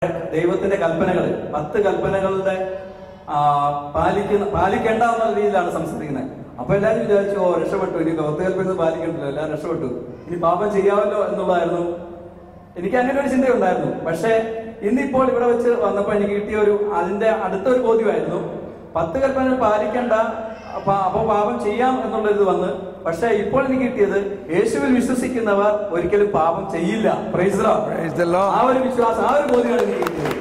ദൈവത്തിന്റെ കൽപ്പനകൾ 10 കൽപ്പനകളുടെ പാലിക്കേണ്ട എന്നുള്ള രീതിയിലാണ് സംസാരിക്കുന്നത്. അപ്പൊ എല്ലാവരും വിചാരിച്ചു, ഓ രക്ഷപ്പെട്ടു, ഇനി 10 കൽപ്പന പാലിക്കണ്ടല്ലോ, എല്ലാവരും രക്ഷപ്പെട്ടു, ഇനി പാപം ചെയ്യാമല്ലോ എന്നുള്ളതായിരുന്നു. എനിക്ക് അങ്ങനെ ഒരു ചിന്തയുണ്ടായിരുന്നു. പക്ഷെ ഇന്നിപ്പോൾ ഇവിടെ വെച്ച് വന്നപ്പോൾ എനിക്ക് കിട്ടിയ അതിന്റെ അടുത്തൊരു ബോധ്യമായിരുന്നു, 10 കൽപ്പന പാലിക്കേണ്ട, അപ്പൊ പാപം ചെയ്യാം എന്നുള്ളൊരിത് വന്ന്. പക്ഷെ ഇപ്പോൾ എനിക്ക് കിട്ടിയത്, യേശുവിൽ വിശ്വസിക്കുന്നവർ ഒരിക്കലും പാപം ചെയ്യില്ല. Praise the Lord. ആ ഒരു വിശ്വാസം, ആ ഒരു ബോധ്യമാണ് എനിക്ക് കിട്ടിയത്.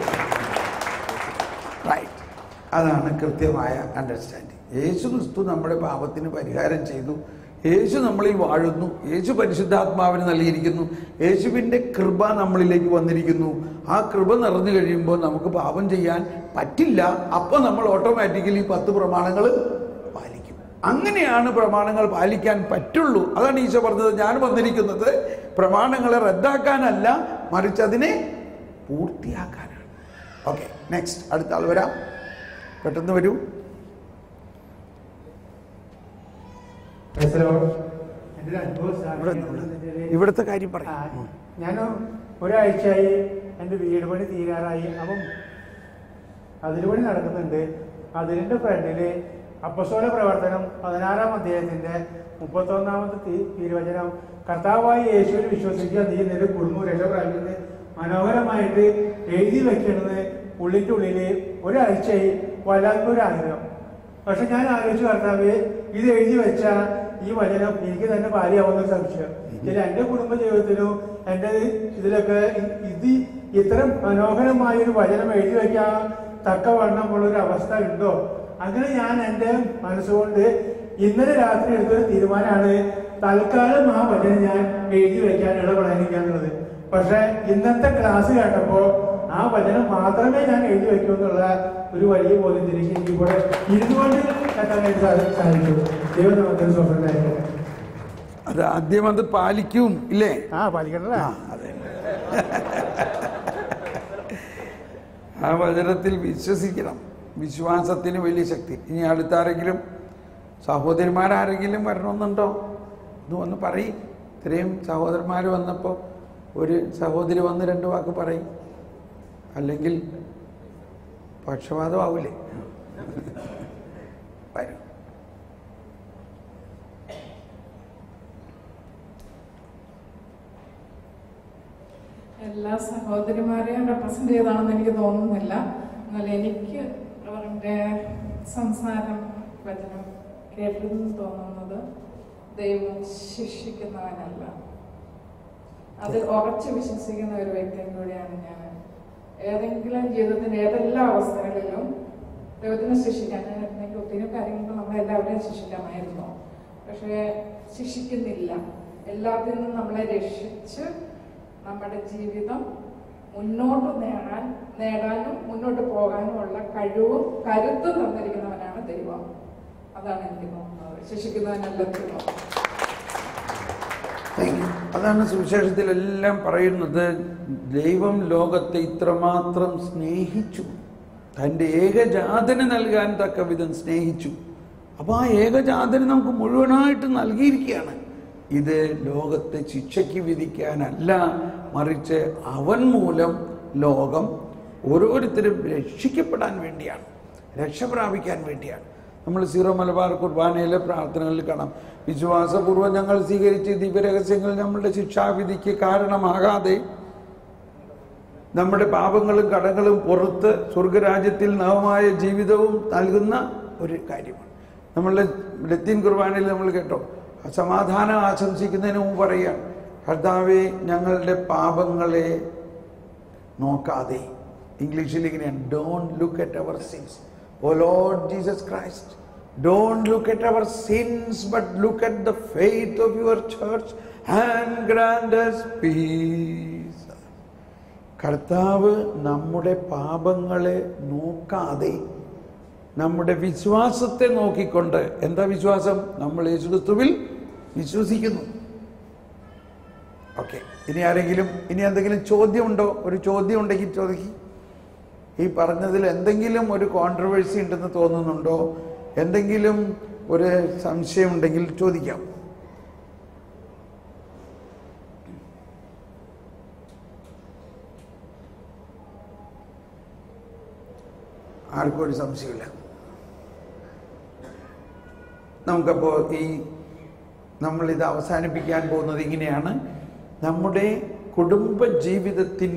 അതാണ് കൃത്യമായ അണ്ടർസ്റ്റാൻഡിങ്. യേശു ക്രിസ്തു നമ്മുടെ പാപത്തിന് പരിഹാരം ചെയ്തു. യേശു നമ്മളിൽ വാഴുന്നു. യേശു പരിശുദ്ധാത്മാവിന് നൽകിയിരിക്കുന്നു. യേശുവിൻ്റെ കൃപ നമ്മളിലേക്ക് വന്നിരിക്കുന്നു. ആ കൃപ നിറഞ്ഞു കഴിയുമ്പോൾ നമുക്ക് പാപം ചെയ്യാൻ പറ്റില്ല. അപ്പോൾ നമ്മൾ ഓട്ടോമാറ്റിക്കലി 10 പ്രമാണങ്ങൾ പാലിക്കും. അങ്ങനെയാണ് പ്രമാണങ്ങൾ പാലിക്കാൻ പറ്റുള്ളൂ. അതാണ് ഈശോ പറഞ്ഞത്, ഞാൻ വന്നിരിക്കുന്നത് പ്രമാണങ്ങളെ റദ്ദാക്കാനല്ല, മറിച്ച് അതിനെ പൂർത്തിയാക്കാനാണ്. ഓക്കെ, നെക്സ്റ്റ്, അടുത്ത ആൾ വരാം. പെട്ടെന്ന് വരൂ. ഇവിടുത്തെ കാര്യം പറയാം. ഞാൻ ഒരാഴ്ചയായി എൻ്റെ വീട് പണി തീരാറായി. അപ്പം അതിരുപണി നടക്കുന്നുണ്ട്. അതിരിൻ്റെ ഫ്രണ്ടില് അപ്പസ്തോല പ്രവർത്തനം 16-ാം അധ്യായത്തിന്റെ 31-ാമത്തെ തിരുവചനം, കർത്താവായ യേശുവിൽ വിശ്വസിക്കുക, നീ നിന്റെ കുടുംബം രക്ഷ പ്രാപിക്കുന്നത് മനോഹരമായിട്ട് എഴുതി വെക്കണമെന്ന് ഉള്ളിൻ്റെ ഉള്ളില് ഒരാഴ്ചയായി വല്ലാത്തൊരാഗ്രഹം. പക്ഷെ ഞാൻ ആലോചിച്ചു, കർത്താവ് ഇത് എഴുതി വെച്ച ഈ വചനം എനിക്ക് തന്നെ ഭാര്യയാവുന്ന സംശയം. ഇതിൽ എൻ്റെ കുടുംബ ജീവിതത്തിലും എൻ്റെ ഇതിലൊക്കെ ഇത്ര മനോഹരമായൊരു വചനം എഴുതി വയ്ക്കാൻ തക്കവണ്ണമുള്ളൊരു അവസ്ഥ ഉണ്ടോ? അങ്ങനെ ഞാൻ എൻ്റെ മനസ്സുകൊണ്ട് ഇന്നലെ രാത്രി എടുത്തൊരു തീരുമാനമാണ്, തൽക്കാലം ആ വചനം ഞാൻ എഴുതി വയ്ക്കാൻ ഇടപെടാനിരിക്കാനുള്ളത്. പക്ഷെ ഇന്നത്തെ ക്ലാസ് കേട്ടപ്പോൾ ആ വചനം മാത്രമേ ഞാൻ എഴുതി വയ്ക്കുമെന്നുള്ള ഒരു വലിയ ബോധ്യത്തിലേക്ക് എനിക്കിവിടെ ഇരുന്നുകൊണ്ട് എത്താനായിട്ട് സാധിച്ചു. ദൈവം നമുക്ക് സ്വന്തമായിരിക്കട്ടെ. അത് ആദ്യം അത് പാലിക്കും ഇല്ലേ? പാലിക്കണല്ലേ? അതെ. ആ വചനത്തിൽ വിശ്വസിക്കണം. വിശ്വാസത്തിന് വലിയ ശക്തി. ഇനി അടുത്താരെങ്കിലും സഹോദരിമാരാരെങ്കിലും വരണമെന്നുണ്ടോ? ഇത് വന്ന് പറയും. ഇത്രയും സഹോദരന്മാർ വന്നപ്പോൾ ഒരു സഹോദരി വന്ന് 2 വാക്ക് പറയും. അല്ലെങ്കിൽ പക്ഷപാതമാവൂലേ? വരും. എല്ലാ സഹോദരിമാരെയും റെപ്രസെന്റ് ചെയ്താണെന്ന് എനിക്ക് തോന്നുന്നില്ല. എന്നാൽ എനിക്ക് അവരുടെ സംസാരം, വചനം കേട്ടെന്ന് തോന്നുന്നത്, ദൈവം ശിക്ഷിക്കുന്നവനല്ല, അത് ഉറച്ചു വിശ്വസിക്കുന്ന ഒരു വ്യക്തിയും കൂടിയാണ് ഞാൻ. ഏതെങ്കിലും ജീവിതത്തിന്റെ ഏതെല്ലാം അവസ്ഥകളിലും ദൈവത്തിനെ ശിക്ഷിക്കാൻ, എനിക്ക് ഒത്തിരി കാര്യങ്ങൾ നമ്മളെല്ലാവരെയും ശിക്ഷിക്കാമായിരുന്നു, പക്ഷേ ശിക്ഷിക്കുന്നില്ല. എല്ലാത്തിൽ നിന്നും നമ്മളെ രക്ഷിച്ച് നമ്മുടെ ജീവിതം മുന്നോട്ട് നേടാനും മുന്നോട്ട് പോകാനുമുള്ള കഴിവും കരുത്തും തന്നിരിക്കുന്നവനാണ് ദൈവം. അതാണ് എനിക്ക് തോന്നുന്നത്, ശിക്ഷിക്കുന്നവനല്ല ദൈവം. അതാണ് സുവിശേഷത്തിലെല്ലാം പറയുന്നത്. ദൈവം ലോകത്തെ ഇത്രമാത്രം സ്നേഹിച്ചു, തൻ്റെ ഏകജാതന് നൽകാൻ തക്ക വിധം സ്നേഹിച്ചു. അപ്പോൾ ആ ഏകജാതന് നമുക്ക് മുഴുവനായിട്ട് നൽകിയിരിക്കുകയാണ്. ഇത് ലോകത്തെ ശിക്ഷയ്ക്ക് വിധിക്കാനല്ല, മറിച്ച് അവൻ മൂലം ലോകം ഓരോരുത്തരും രക്ഷിക്കപ്പെടാൻ വേണ്ടിയാണ്, രക്ഷ പ്രാപിക്കാൻ വേണ്ടിയാണ്. നമ്മൾ സീറോ മലബാർ കുർബാനയിലെ പ്രാർത്ഥനകളിൽ കാണാം, വിശ്വാസപൂർവ്വം ഞങ്ങൾ സ്വീകരിച്ച് ദിവ്യരഹസ്യങ്ങൾ നമ്മളുടെ ശിക്ഷാവിധിക്ക് കാരണമാകാതെ നമ്മുടെ പാപങ്ങളും കടങ്ങളും പുറത്ത് സ്വർഗരാജ്യത്തിൽ നവമായ ജീവിതവും നൽകുന്ന ഒരു കാര്യമാണ്. നമ്മളുടെ ലത്തീൻ കുർബാനയിൽ നമ്മൾ കേട്ടോ, സമാധാനം ആശംസിക്കുന്നതിന് മുമ്പ് പറയുകയാണ്, കർത്താവേ ഞങ്ങളുടെ പാപങ്ങളെ നോക്കാതെ, ഇംഗ്ലീഷിൽ ഇങ്ങനെയാണ്, don't look at our sins, O Lord Jesus Christ, don't look at our sins but look at the faith of your church and grant us peace. കർത്താവ് നമ്മുടെ പാപങ്ങളെ നോക്കാതെ നമ്മുടെ വിശ്വാസത്തെ നോക്കിക്കൊണ്ട്, എന്താ വിശ്വാസം? നമ്മൾ യേശുക്രിസ്തുവിൽ വിശ്വസിക്കുന്നു. ഓക്കെ, ഇനി എന്തെങ്കിലും ചോദ്യമുണ്ടോ? ഒരു ചോദ്യം ഉണ്ടെങ്കിൽ ചോദിക്കും. ഈ പറഞ്ഞതിൽ എന്തെങ്കിലും ഒരു കോൺട്രവേഴ്സി ഉണ്ടെന്ന് തോന്നുന്നുണ്ടോ? എന്തെങ്കിലും ഒരു സംശയം ഉണ്ടെങ്കിൽ ചോദിക്കാം. ആർക്കും ഒരു സംശയമില്ല. നമുക്കപ്പോൾ നമ്മളിത് അവസാനിപ്പിക്കാൻ പോകുന്നത് ഇങ്ങനെയാണ്. നമ്മുടെ കുടുംബജീവിതത്തിൽ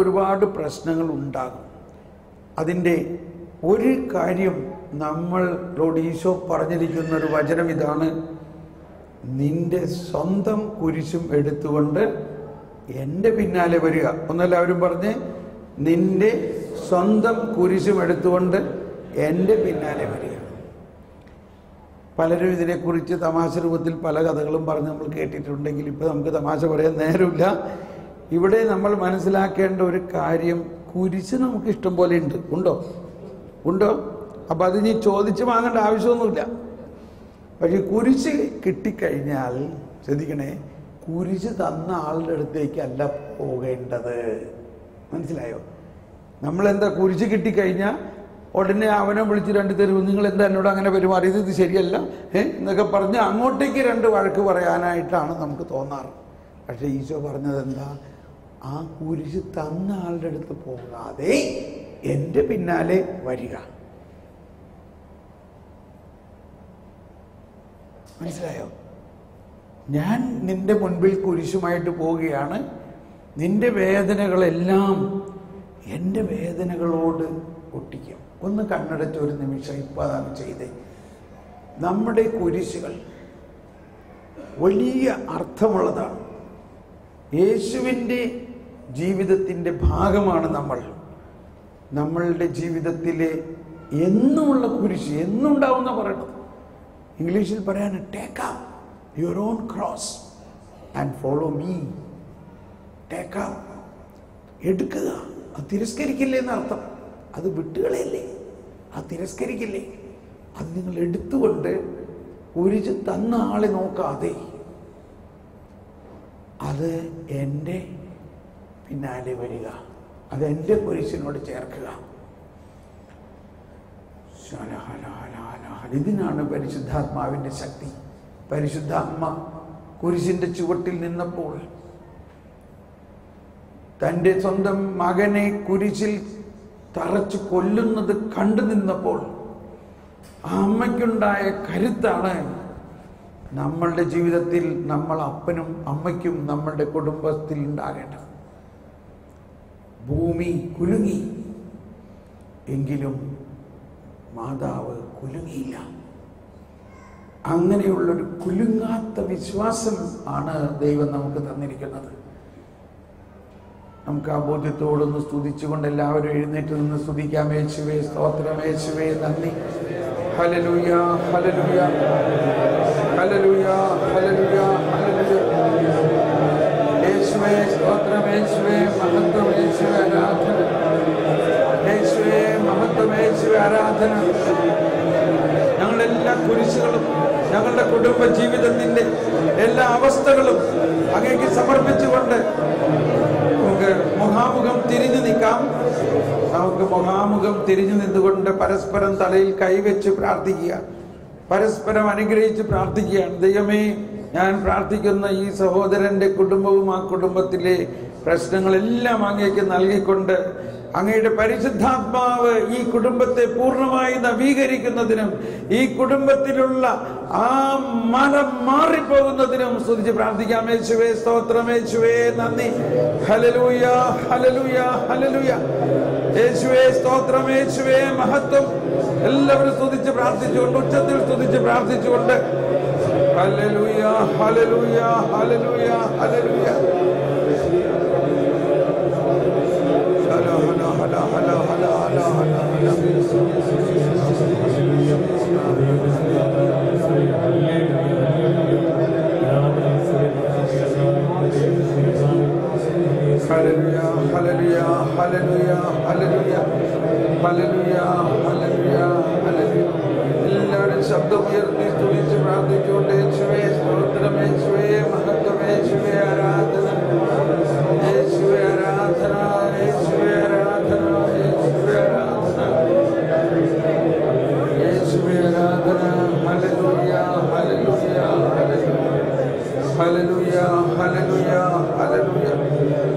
ഒരുപാട് പ്രശ്നങ്ങൾ ഉണ്ടാകും. അതിൻ്റെ ഒരു കാര്യം നമ്മളോട് ഈശോ പറഞ്ഞിരിക്കുന്ന ഒരു വചനം ഇതാണ്: നിന്റെ സ്വന്തം കുരിശും എടുത്തുകൊണ്ട് എൻ്റെ പിന്നാലെ വരിക. ഒന്നെല്ലാവരും പറഞ്ഞ്, നിന്റെ സ്വന്തം കുരിശും എടുത്തുകൊണ്ട് എൻ്റെ പിന്നാലെ വരിക. പലരും ഇതിനെക്കുറിച്ച് തമാശ രൂപത്തിൽ പല കഥകളും പറഞ്ഞ് നമ്മൾ കേട്ടിട്ടുണ്ടെങ്കിൽ ഇപ്പോൾ നമുക്ക് തമാശ പറയാൻ നേരമില്ല. ഇവിടെ നമ്മൾ മനസ്സിലാക്കേണ്ട ഒരു കാര്യം, കുരിശ് നമുക്ക് ഇഷ്ടം പോലെ ഉണ്ടോ? അപ്പം അത് നീ ചോദിച്ച് വാങ്ങേണ്ട ആവശ്യമൊന്നുമില്ല. പക്ഷെ കുരിശ് കിട്ടിക്കഴിഞ്ഞാൽ ശ്രദ്ധിക്കണേ, കുരിശ് തന്ന ആളുടെ അടുത്തേക്കല്ല പോകേണ്ടത്. മനസ്സിലായോ? നമ്മളെന്താ, കുരിശ് കിട്ടിക്കഴിഞ്ഞാൽ ഉടനെ അവനെ വിളിച്ച് രണ്ട് തെരുവ്, നിങ്ങൾ എന്താ എന്നോട് അങ്ങനെ പെരുമാറിയത്, ഇത് ശരിയല്ല എന്നൊക്കെ പറഞ്ഞ് അങ്ങോട്ടേക്ക് രണ്ട് വഴക്ക് പറയാനായിട്ടാണ് നമുക്ക് തോന്നാറ്. പക്ഷെ ഈശോ പറഞ്ഞത് എന്താ? ആ കുരിശ് തന്ന ആളുടെ അടുത്ത് പോകാതെ എൻ്റെ പിന്നാലെ വരിക. മനസ്സിലായോ? ഞാൻ നിന്റെ മുൻപിൽ കുരിശുമായിട്ട് പോവുകയാണ്. നിന്റെ വേദനകളെല്ലാം എൻ്റെ വേദനകളോട് ഒട്ടിക്കും. ഒന്ന് കണ്ണടച്ച ഒരു നിമിഷം ഇപ്പോൾ അതാണ് ചെയ്തേ. നമ്മുടെ കുരിശുകൾ വലിയ അർത്ഥമുള്ളതാണ്. യേശുവിൻ്റെ ജീവിതത്തിൻ്റെ ഭാഗമാണ് നമ്മളുടെ ജീവിതത്തിലെ എന്നുമുള്ള കുരിശ് എന്നുണ്ടാവുന്ന പറയണത്. ഇംഗ്ലീഷിൽ പറയാണ്, take up your own cross and follow me. Take up, എടുക്കുക. അത് തിരസ്കരിക്കില്ലേ എന്നർത്ഥം. അത് വിട്ടുകളയല്ലേ, അത് തിരസ്കരിക്കില്ലേ. അത് നിങ്ങൾ എടുത്തുകൊണ്ട് കുരിശ് തന്ന ആളെ നോക്കാതെ അത് എൻ്റെ പിന്നാലെ വരിക, അത് എൻ്റെ കുരിശിനോട് ചേർക്കുക. ഇതിനാണ് പരിശുദ്ധാത്മാവിൻ്റെ ശക്തി. പരിശുദ്ധ അമ്മ കുരിശിൻ്റെ ചുവട്ടിൽ നിന്നപ്പോൾ, തൻ്റെ സ്വന്തം മകനെ കുരിശിൽ തറച്ച് കൊല്ലുന്നത് കണ്ടു നിന്നപ്പോൾ ആ അമ്മയ്ക്കുണ്ടായ കരുത്താണ് നമ്മളുടെ ജീവിതത്തിൽ നമ്മൾ അപ്പനും അമ്മയ്ക്കും നമ്മളുടെ കുടുംബത്തിൽ ഉണ്ടാകേണ്ടത്. ഭൂമി കുലുങ്ങി എങ്കിലും മാതാവ് കുലുങ്ങിയില്ല. അങ്ങനെയുള്ളൊരു കുലുങ്ങാത്ത വിശ്വാസം ആണ് ദൈവം നമുക്ക് തന്നിരിക്കുന്നത്. നമുക്ക് ആ ബോധ്യത്തോടൊന്ന് സ്തുതിച്ചുകൊണ്ട് എല്ലാവരും എഴുന്നേറ്റ് നിന്ന് സ്തുതിക്കാം. യേശുവേ സ്തോത്രം, യേശുവേ നന്ദി. Hallelujah, hallelujah, hallelujah, hallelujah, hallelujah. യേശുവേ സ്തോത്രം, യേശുവേ മഹത്വം, യേശുവേ ആരാധന, യേശുവേ മഹത്വം, യേശുവേ ആരാധന. ഞങ്ങളുടെ എല്ലാ കുരിശുകളും, ഞങ്ങളുടെ കുടുംബ ജീവിതത്തിന്റെ എല്ലാ അവസ്ഥകളും അങ്ങേക്ക് സമർപ്പിച്ചുകൊണ്ട് നമുക്ക് മുഖാമുഖം തിരിഞ്ഞു നിൽക്കാം. നമുക്ക് മുഖാമുഖം തിരിഞ്ഞു നിന്നുകൊണ്ട് പരസ്പരം തലയിൽ കൈവച്ച് പ്രാർത്ഥിക്കുക, പരസ്പരം അനുഗ്രഹിച്ച് പ്രാർത്ഥിക്കുകയാണ്. ദൈവമേ, ഞാൻ പ്രാർത്ഥിക്കുന്ന ഈ സഹോദരന്റെ കുടുംബവും ആ കുടുംബത്തിലെ പ്രശ്നങ്ങളെല്ലാം അങ്ങേക്ക് നൽകിക്കൊണ്ട് അങ്ങയുടെ പരിശുദ്ധാത്മാവ് ഈ കുടുംബത്തെ പൂർണ്ണമായി നവീകരിക്കുന്നതിനും ഈ കുടുംബത്തിലുള്ള ആ മനം മാറിപ്പോകുന്നതിനും സ്തുതിച്ച് പ്രാർത്ഥിക്കാം. യേശുവേ സ്തോത്രം, യേശുവേ നന്ദി. Hallelujah, hallelujah, hallelujah. യേശുവേ സ്തോത്രം, യേശുവേ മഹത്വം. എല്ലാവരും സ്തുതിച്ച് പ്രാർത്ഥിച്ചുകൊണ്ട്, ഉച്ചത്തിൽ സ്തുതിച്ച് പ്രാർത്ഥിച്ചുകൊണ്ട് hallelujah, hallelujah, hallelujah, hallelujah. Hallelujah, hallelujah, hallelujah, hallelujah, hallelujah, hallelujah, hallelujah. എല്ലാവരും ശബ്ദം ഉയർത്തി സ്തുതിച്ച് പ്രാർത്ഥിച്ചുകൊണ്ട് യേശുവേ സ്തോത്രം, യേശുവേ മഹത്വം, യേശുവേ ആരാധന, യേശുവേ ആരാധന, യേശുവേ ആരാധന, യേശുവേ ആരാധന, യേശുവേ ആരാധന. Hallelujah, hallelujah, hallelujah, hallelujah, hallelujah, hallelujah.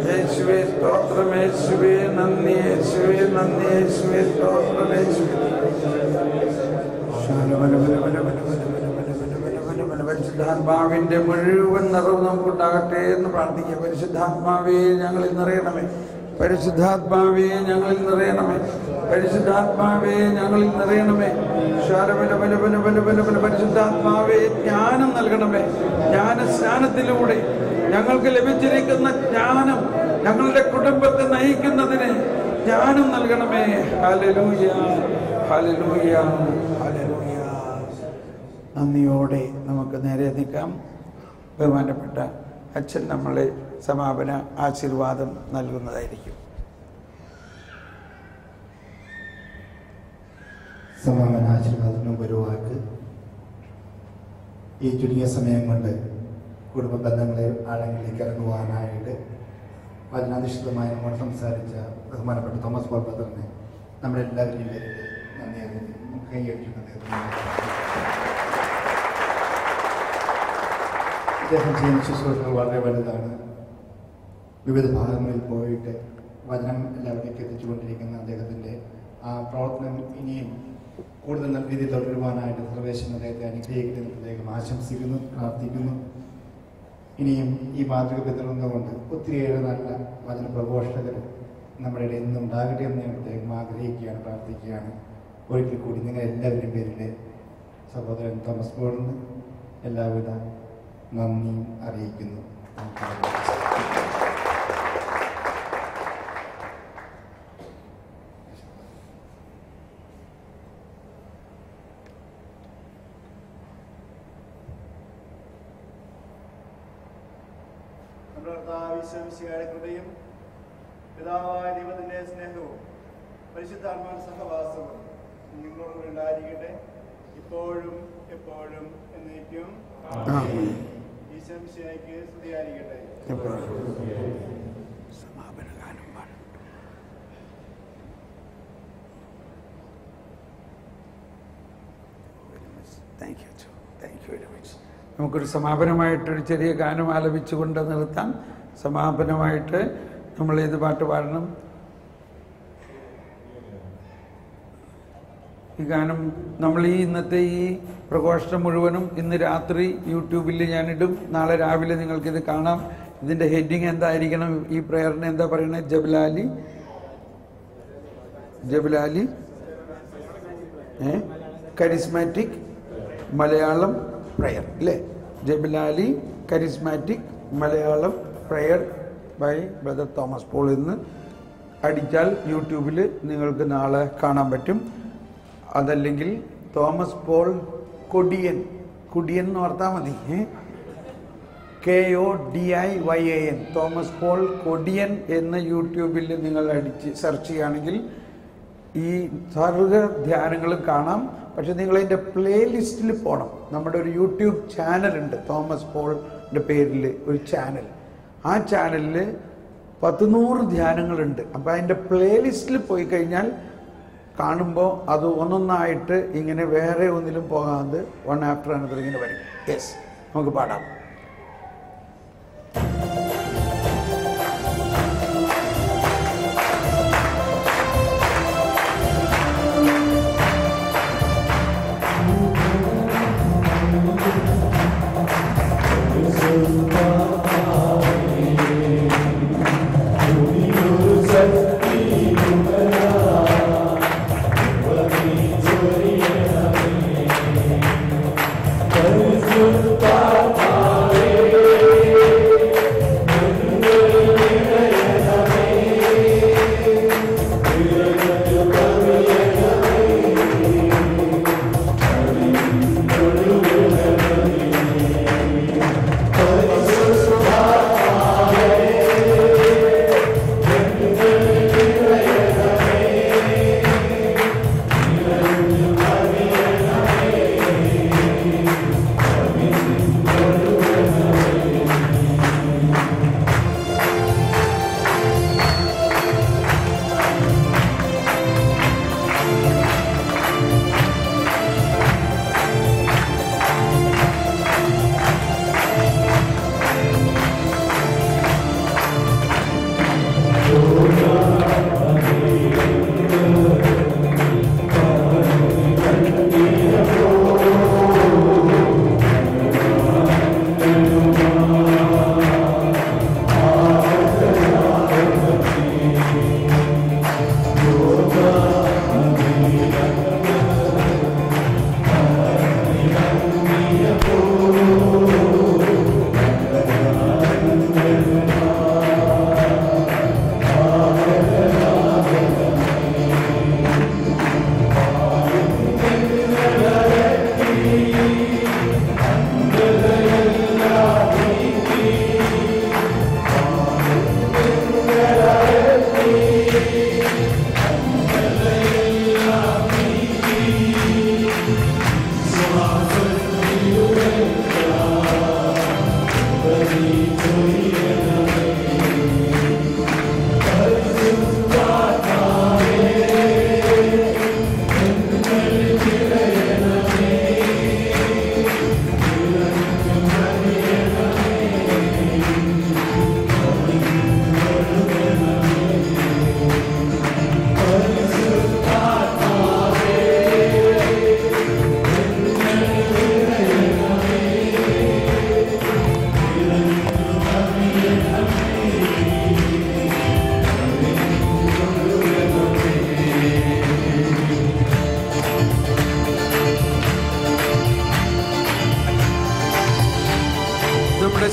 യേശുവേ സ്തോത്രമേശുവേ നന്ദി യേശുവേ നന്ദി യേശുവേ സ്തോത്രമേശുവേ. പരിശുദ്ധാത്മാവിന്റെ മുഴുവൻ നിറവ് നമുക്കുണ്ടാകട്ടെ എന്ന് പ്രാർത്ഥിക്കുക. പരിശുദ്ധാത്മാവേ ഞങ്ങളിൽ നിറയണമേ, പരിശുദ്ധാത്മാവേ ഞങ്ങളിൽ നിറയണമേ, പരിശുദ്ധാത്മാവേ ഞങ്ങളിൽ നിറയണമേ. പരിശുദ്ധാത്മാവേ ജ്ഞാനം നൽകണമേ. ജ്ഞാനസ്നാനത്തിലൂടെ ഞങ്ങൾക്ക് ലഭിച്ചിരിക്കുന്ന ജ്ഞാനം ഞങ്ങളുടെ കുടുംബത്തെ നയിക്കുന്നതിന് ജ്ഞാനം നൽകണമേ. Hallelujah, hallelujah, hallelujah. നന്ദിയോടെ നമുക്ക് നേരെ നിൽക്കാം. ബഹുമാനപ്പെട്ട അച്ഛൻ നമ്മളെ സമാപന ആശീർവാദം നൽകുന്നതായിരിക്കും. സമാപന ആശീർവാദത്തിന് ഒരു വാക്ക്. ഈ ചുരുങ്ങിയ സമയം കൊണ്ട് കുടുംബ ബന്ധങ്ങളെ ആഴങ്ങളിലേക്ക് ഇറങ്ങുവാനായിട്ട് വചനാധിഷ്ഠിതമായി നമ്മൾ സംസാരിച്ച ബഹുമാനപ്പെട്ട തോമസ് പോൾ ബ്രദറിനെ നമ്മുടെ എല്ലാവരുടെയും പേരിൽ നന്ദി അറിയിക്കുന്നു. കൈയടിക്കുന്നത് അദ്ദേഹം ചെയ്യുന്ന ശുശ്രൂഷകൾ വളരെ വലുതാണ്. വിവിധ ഭാഗങ്ങളിൽ പോയിട്ട് വചനം എല്ലാവരിലേക്ക് എത്തിച്ചുകൊണ്ടിരിക്കുന്ന അദ്ദേഹത്തിൻ്റെ ആ പ്രവർത്തനം ഇനിയും കൂടുതൽ നല്ല രീതിയിൽ തുടരുവാനായിട്ട് സർവേശ്വരൻ അദ്ദേഹത്തെ അനുഗ്രഹിക്കുന്ന അദ്ദേഹം ആശംസിക്കുന്നു, പ്രാർത്ഥിക്കുന്നു. ഇനിയും ഈ മാതൃക പിന്തുടർന്നുകൊണ്ട് ഒത്തിരിയേറെ നല്ല വചന പ്രഘോഷകർ നമ്മുടെ ഇടയിൽ നിന്നും ഉണ്ടാകട്ടെ എന്ന് ഞാൻ പ്രത്യേകം ആഗ്രഹിക്കുകയാണ്, പ്രാർത്ഥിക്കുകയാണ്. ഒരിക്കൽ കൂടി നിങ്ങൾ എല്ലാവരുടെയും പേരിൽ സഹോദരൻ തോമസ് പോളിന് എല്ലാവിധ നന്ദിയും അറിയിക്കുന്നു. കൃപയും പിതാവായ ദൈവത്തിന്റെ സ്നേഹവും പരിശുദ്ധാത്മാവിന്റെ സഹവാസവും നിങ്ങളോട് ഉണ്ടായിരിക്കട്ടെ, ഇപ്പോഴും എപ്പോഴും എന്നേക്കും. ഈശോ മിശിഹായ്ക്ക് സ്തുതിയായിരിക്കട്ടെ. നമുക്കൊരു സമാപനമായിട്ടൊരു ചെറിയ ഗാനം ആലപിച്ചുകൊണ്ട് നിർത്താം. സമാപനമായിട്ട് നമ്മൾ ഏത് പാട്ട് പാടണം? ഈ ഗാനം നമ്മൾ ഇന്നത്തെ ഈ പ്രഘോഷണം മുഴുവനും ഇന്ന് രാത്രി യൂട്യൂബിൽ ഞാനിടും. നാളെ രാവിലെ നിങ്ങൾക്കിത് കാണാം. ഇതിൻ്റെ ഹെഡിങ് എന്തായിരിക്കണം? ഈ പ്രയറിന് എന്താ പറയുന്നത്? ജബലാലി കരിസ്മാറ്റിക് മലയാളം പ്രയർ അല്ലേ? ജബലാലി charismatic Malayalam prayer by brother Thomas Paul എന്ന് അടിച്ചാൽ യൂട്യൂബിൽ നിങ്ങൾക്ക് നാളെ കാണാൻ പറ്റും. അതല്ലെങ്കിൽ തോമസ് പോൾ കൊടിയൻ എന്ന് ഓർത്താൽ മതി. KODIYAN തോമസ് പോൾ കൊടിയൻ എന്ന് യൂട്യൂബിൽ നിങ്ങൾ അടിച്ച് സെർച്ച് ചെയ്യുകയാണെങ്കിൽ ഈ സർവ്വ ധ്യാനങ്ങളും കാണാം. പക്ഷെ നിങ്ങളതിൻ്റെ പ്ലേലിസ്റ്റിൽ പോകണം. നമ്മുടെ ഒരു യൂട്യൂബ് ചാനലുണ്ട്, തോമസ് പോളിൻ്റെ പേരിൽ ഒരു ചാനൽ. ആ ചാനലിൽ 100 ധ്യാനങ്ങളുണ്ട്. അപ്പോൾ അതിൻ്റെ പ്ലേലിസ്റ്റിൽ പോയി കഴിഞ്ഞാൽ കാണുമ്പോൾ അത് ഒന്നൊന്നായിട്ട് ഇങ്ങനെ വേറെ ഒന്നിലും പോകാതെ വൺ ആഫ്റ്റർ അനദർ ഇങ്ങനെ വരും. യെസ്, നമുക്ക് പാടാം. Bye.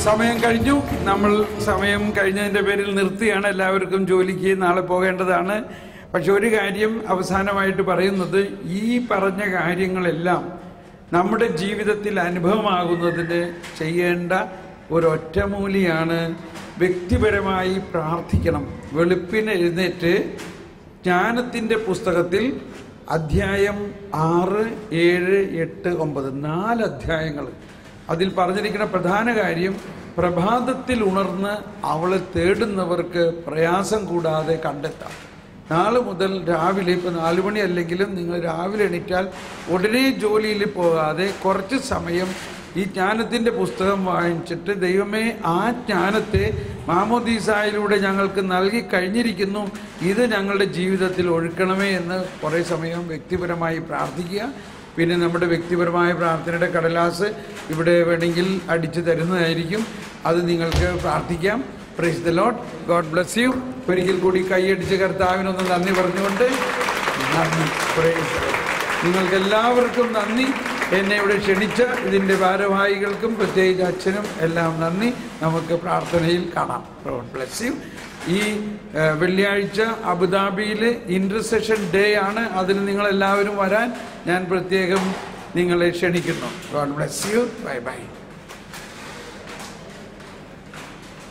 സമയം കഴിഞ്ഞു. നമ്മൾ സമയം കഴിഞ്ഞതിൻ്റെ പേരിൽ നിർത്തിയാണ്. എല്ലാവർക്കും ജോലിക്ക് നാളെ പോകേണ്ടതാണ്. പക്ഷെ ഒരു കാര്യം അവസാനമായിട്ട് പറയുന്നത്, ഈ പറഞ്ഞ കാര്യങ്ങളെല്ലാം നമ്മുടെ ജീവിതത്തിൽ അനുഭവമാകുന്നതിന് ചെയ്യേണ്ട ഒരൊറ്റമൂലിയാണ് വ്യക്തിപരമായി പ്രാർത്ഥിക്കണം. വെളുപ്പിന് എഴുന്നേറ്റ് ജ്ഞാനത്തിൻ്റെ പുസ്തകത്തിൽ അധ്യായം 6, 7, 8, 9 4 അധ്യായങ്ങൾ. അതിൽ പറഞ്ഞിരിക്കുന്ന പ്രധാന കാര്യം, പ്രഭാതത്തിൽ ഉണർന്ന് അവളെ തേടുന്നവർക്ക് പ്രയാസം കൂടാതെ കണ്ടെത്താം. നാളെ മുതൽ രാവിലെ, ഇപ്പോൾ 4 മണി അല്ലെങ്കിലും നിങ്ങൾ രാവിലെ എണീറ്റാൽ ഉടനെ ജോലിയിൽ പോകാതെ കുറച്ച് സമയം ഈ ജ്ഞാനത്തിൻ്റെ പുസ്തകം വായിച്ചിട്ട്, ദൈവമേ ആ ജ്ഞാനത്തെ മാമോദീസായിലൂടെ ഞങ്ങൾക്ക് നൽകി കഴിഞ്ഞിരിക്കുന്നു, ഇത് ഞങ്ങളുടെ ജീവിതത്തിൽ ഒഴുക്കണമേ എന്ന് കുറേ സമയം വ്യക്തിപരമായി പ്രാർത്ഥിക്കുക. പിന്നെ നമ്മുടെ വ്യക്തിപരമായ പ്രാർത്ഥനയുടെ കടലാസ് ഇവിടെ വേണമെങ്കിൽ അടിച്ചു തരുന്നതായിരിക്കും. അത് നിങ്ങൾക്ക് പ്രാർത്ഥിക്കാം. Praise the Lord. God bless you. ഒരിക്കൽ കൂടി കൈയടിച്ച് കർത്താവിനൊന്ന് നന്ദി പറഞ്ഞുകൊണ്ട് നന്ദി. പ്രൈസ് നിങ്ങൾക്ക് എല്ലാവർക്കും നന്ദി. എന്നെ ഇവിടെ ക്ഷണിച്ച ഇതിൻ്റെ ഭാരവാഹികൾക്കും പ്രത്യേകിച്ച് അച്ഛനും എല്ലാം നന്ദി. നമുക്ക് പ്രാർത്ഥനയിൽ കാണാം. God bless you. ഈ വെള്ളിയാഴ്ച അബുദാബിയിൽ ഇന്റർസെഷൻ ഡേ ആണ്. അതിന് നിങ്ങളെല്ലാവരും വരാൻ ഞാൻ പ്രത്യേകം നിങ്ങളെ ക്ഷണിക്കുന്നു. God bless you. Bye bye.